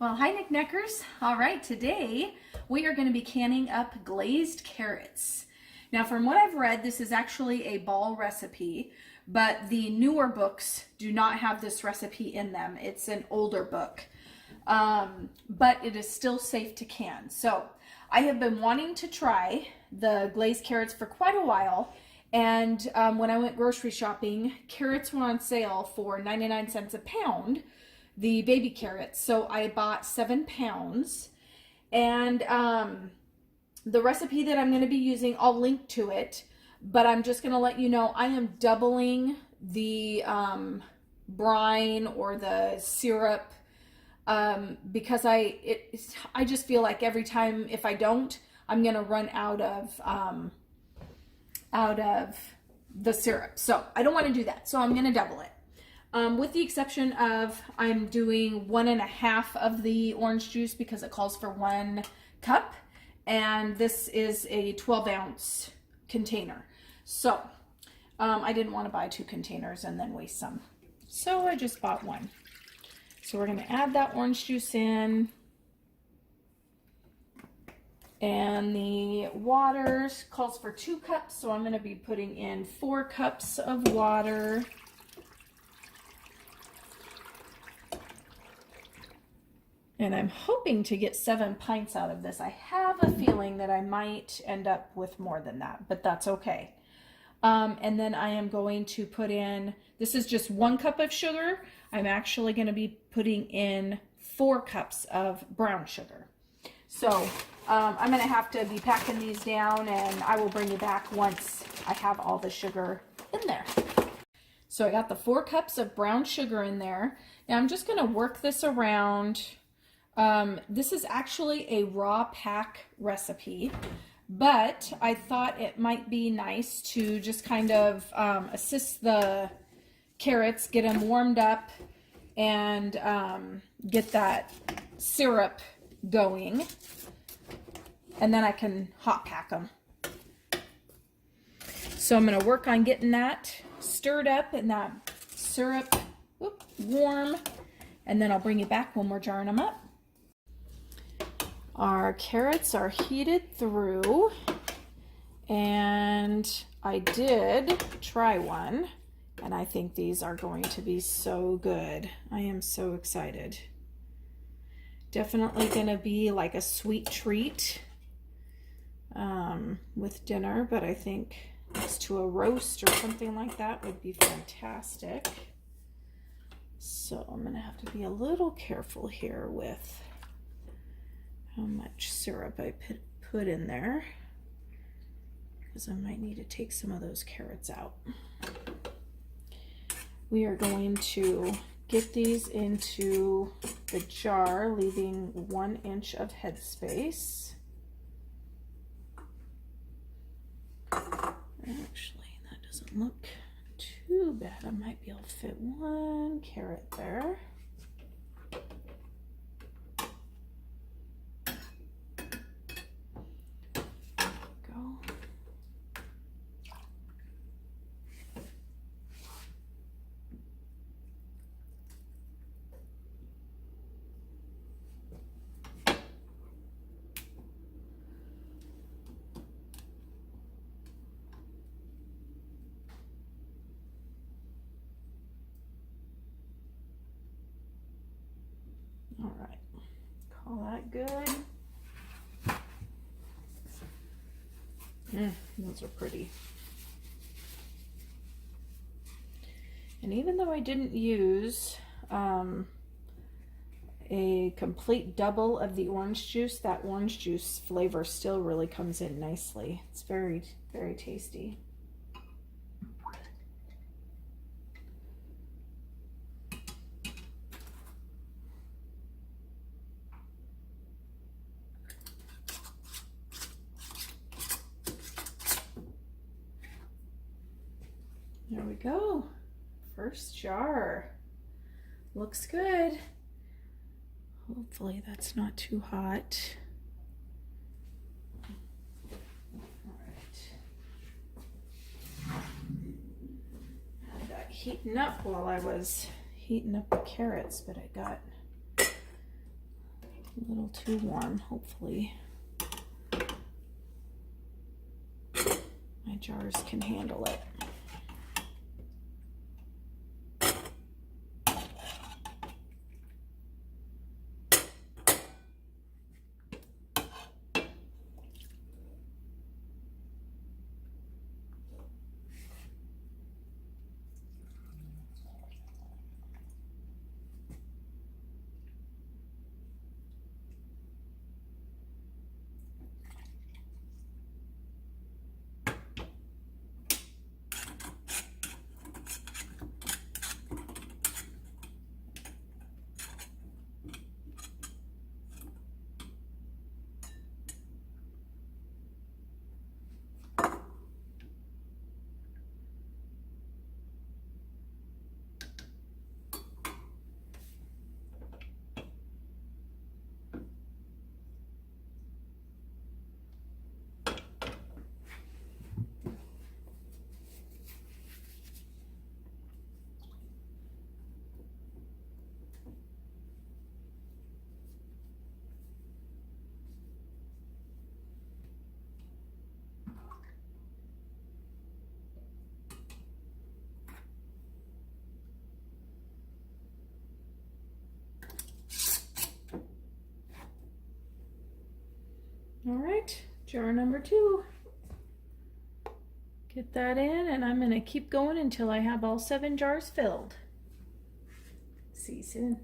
Well, hi NicNaccers. All right, today we are going to be canning up glazed carrots. Now, from what I've read, this is actually a ball recipe, but the newer books do not have this recipe in them. It's an older book, but it is still safe to can. So I have been wanting to try the glazed carrots for quite a while, and when I went grocery shopping, carrots were on sale for 99 cents a pound, the baby carrots. So I bought 7 pounds, and the recipe that I'm going to be using, I'll link to it, but I'm just going to let you know I am doubling the brine or the syrup because I just feel like every time if I don't, I'm going to run out of the syrup. So I don't want to do that. So I'm going to double it. With the exception of I'm doing 1.5 of the orange juice because it calls for 1 cup, and this is a 12-ounce container. So I didn't want to buy 2 containers and then waste some, so I just bought 1. So we're going to add that orange juice in, and the water calls for 2 cups, so I'm going to be putting in 4 cups of water. And I'm hoping to get 7 pints out of this. I have a feeling that I might end up with more than that, but that's okay. And then I am going to put in, this is just 1 cup of sugar. I'm actually going to be putting in 4 cups of brown sugar. So I'm going to have to be packing these down, and I will bring you back once I have all the sugar in there. So I got the 4 cups of brown sugar in there. Now I'm just going to work this around. This is actually a raw pack recipe, but I thought it might be nice to just kind of assist the carrots, get them warmed up, and get that syrup going, and then I can hot pack them. So I'm going to work on getting that stirred up and that syrup warm, and then I'll bring you back when we're jarring them up. Our carrots are heated through, and I did try one, and I think these are going to be so good. I am so excited. Definitely going to be like a sweet treat with dinner, but I think next to a roast or something like that would be fantastic. So I'm going to have to be a little careful here with how much syrup I put in there, because I might need to take some of those carrots out. We are going to get these into the jar, leaving 1 inch of headspace. Actually, that doesn't look too bad. I might be able to fit 1 carrot there. All right, call that good. Those are pretty. And even though I didn't use a complete double of the orange juice, that orange juice flavor still really comes in nicely. It's very, very tasty. There we go. First jar. Looks good. Hopefully that's not too hot. All right. Had that heating up while I was heating up the carrots, but I got a little too warm, hopefully. My jars can handle it. All right, jar number 2. Get that in, and I'm gonna keep going until I have all 7 jars filled. See you soon.